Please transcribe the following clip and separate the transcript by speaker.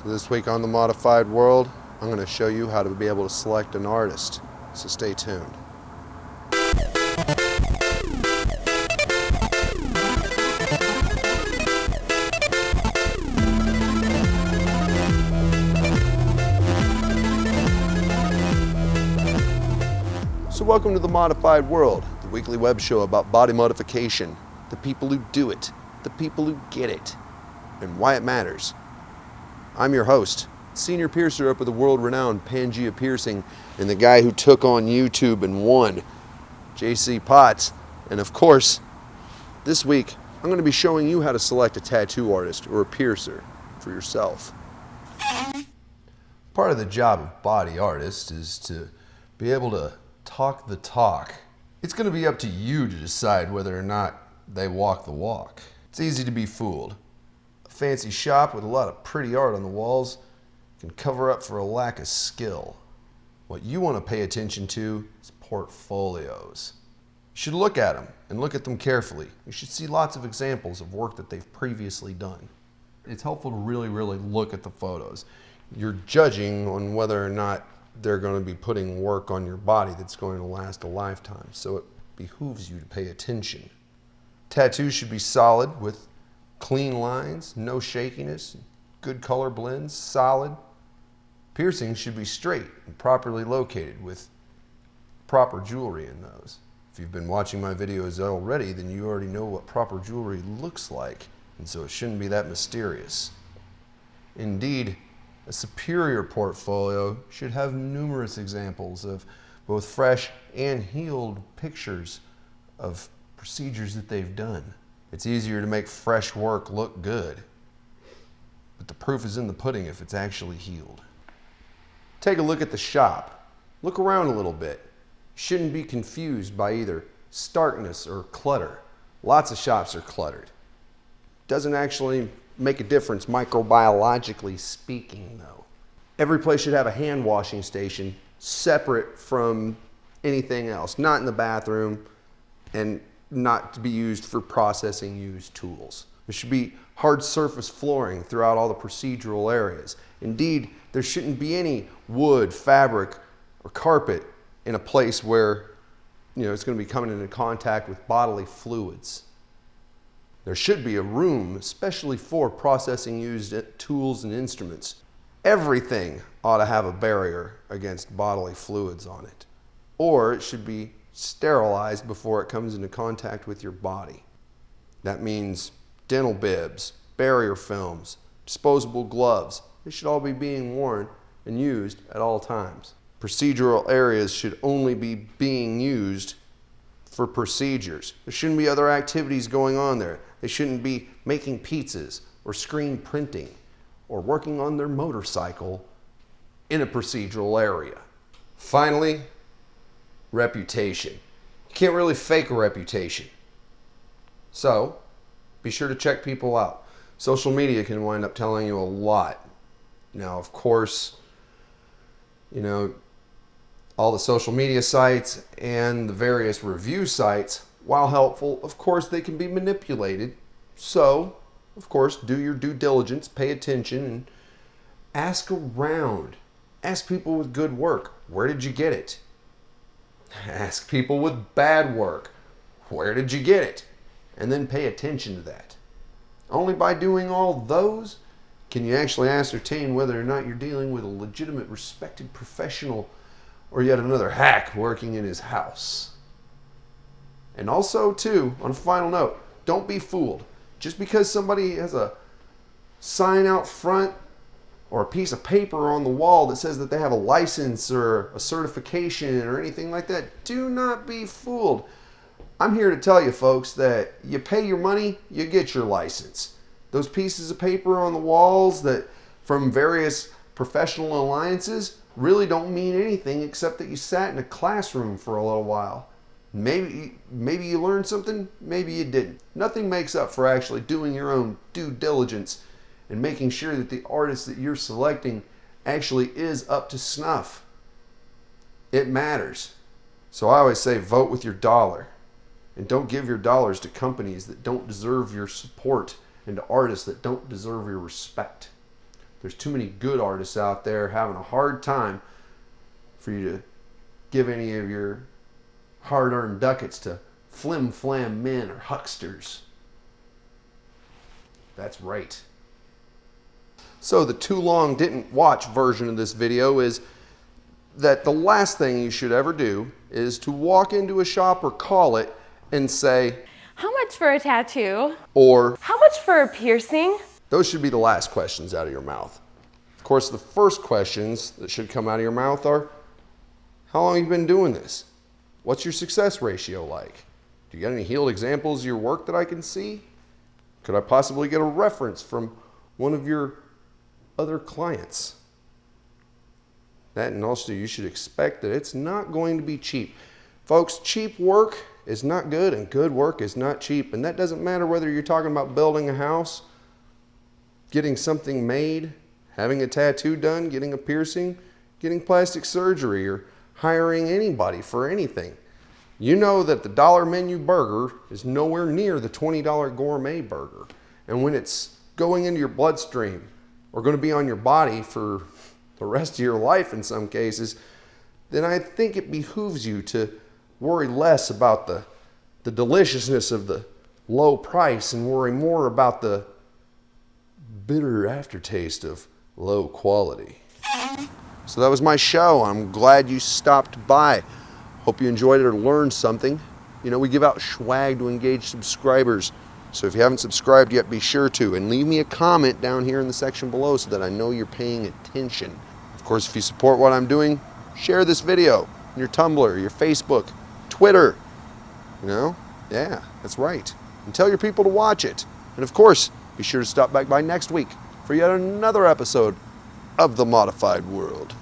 Speaker 1: So this week on The Modified World, I'm going to show you how to be able to select an artist. So stay tuned. So welcome to The Modified World, the weekly web show about body modification, the people who do it, the people who get it, and why it matters. I'm your host, senior piercer up at the world-renowned Pangea Piercing, and the guy who took on YouTube and won, JC Potts. And of course, this week, I'm going to be showing you how to select a tattoo artist or a piercer for yourself. Part of the job of body artist is to be able to talk the talk. It's going to be up to you to decide whether or not they walk the walk. It's easy to be fooled. A fancy shop with a lot of pretty art on the walls can cover up for a lack of skill. What you want to pay attention to is portfolios. You should look at them and look at them carefully. You should see lots of examples of work that they've previously done. It's helpful to really look at the photos. You're judging on whether or not they're going to be putting work on your body that's going to last a lifetime, so it behooves you to pay attention. Tattoos should be solid with clean lines, no shakiness, good color blends, solid. Piercings should be straight and properly located with proper jewelry in those. If you've been watching my videos already, then you already know what proper jewelry looks like, and so it shouldn't be that mysterious. Indeed, a superior portfolio should have numerous examples of both fresh and healed pictures of procedures that they've done. It's easier to make fresh work look good, but the proof is in the pudding if it's actually healed. Take a look at the shop. Look around a little bit. You shouldn't be confused by either starkness or clutter. Lots of shops are cluttered. Doesn't actually make a difference microbiologically speaking, though. Every place should have a hand washing station separate from anything else, not in the bathroom and not to be used for processing used tools. There should be hard surface flooring throughout all the procedural areas. Indeed, there shouldn't be any wood, fabric, or carpet in a place where it's going to be coming into contact with bodily fluids. There should be a room especially for processing used tools and instruments. Everything ought to have a barrier against bodily fluids on it, or it should be sterilized before it comes into contact with your body. That means dental bibs, barrier films, disposable gloves. They should all be being worn and used at all times. Procedural areas should only be being used for procedures. There shouldn't be other activities going on there. They shouldn't be making pizzas or screen printing or working on their motorcycle in a procedural area. Finally, reputation. You can't really fake a reputation. So, be sure to check people out. Social media can wind up telling you a lot. Now, of course, all the social media sites and the various review sites, while helpful, of course, they can be manipulated. So, of course, do your due diligence, pay attention, and ask around. Ask people with good work, where did you get it? Ask people with bad work, where did you get it? And then pay attention to that. Only by doing all those can you actually ascertain whether or not you're dealing with a legitimate, respected professional or yet another hack working in his house. And also, too, on a final note, don't be fooled. Just because somebody has a sign out front or a piece of paper on the wall that says that they have a license or a certification or anything like that, do not be fooled. I'm here to tell you, folks, that you pay your money, you get your license. Those pieces of paper on the walls that from various professional alliances really don't mean anything except that you sat in a classroom for a little while. Maybe you learned something, maybe you didn't. Nothing makes up for actually doing your own due diligence and making sure that the artist that you're selecting actually is up to snuff. It matters. So I always say vote with your dollar. And don't give your dollars to companies that don't deserve your support and to artists that don't deserve your respect. There's too many good artists out there having a hard time for you to give any of your hard-earned ducats to flim-flam men or hucksters. That's right. So the too long didn't watch version of this video is that the last thing you should ever do is to walk into a shop or call it and say,
Speaker 2: "How much for a tattoo?"
Speaker 1: or
Speaker 2: "How much for a piercing?"
Speaker 1: Those should be the last questions out of your mouth. Of course, the first questions that should come out of your mouth are, how long have you been doing this? What's your success ratio like? Do you got any healed examples of your work that I can see? Could I possibly get a reference from one of your other clients? That, and also you should expect that it's not going to be cheap. Folks, cheap work is not good and good work is not cheap. And that doesn't matter whether you're talking about building a house, getting something made, having a tattoo done, getting a piercing, getting plastic surgery, or hiring anybody for anything. You know that the dollar menu burger is nowhere near the $20 gourmet burger. And when it's going into your bloodstream or going to be on your body for the rest of your life in some cases, then I think it behooves you to worry less about the deliciousness of the low price and worry more about the bitter aftertaste of low quality. So that was my show. I'm glad you stopped by. Hope you enjoyed it or learned something. You know, we give out swag to engage subscribers. So if you haven't subscribed yet, be sure to. And leave me a comment down here in the section below so that I know you're paying attention. Of course, if you support what I'm doing, share this video on your Tumblr, your Facebook, Twitter. You know? Yeah, that's right. And tell your people to watch it. And of course, be sure to stop back by next week for yet another episode of The Modified World.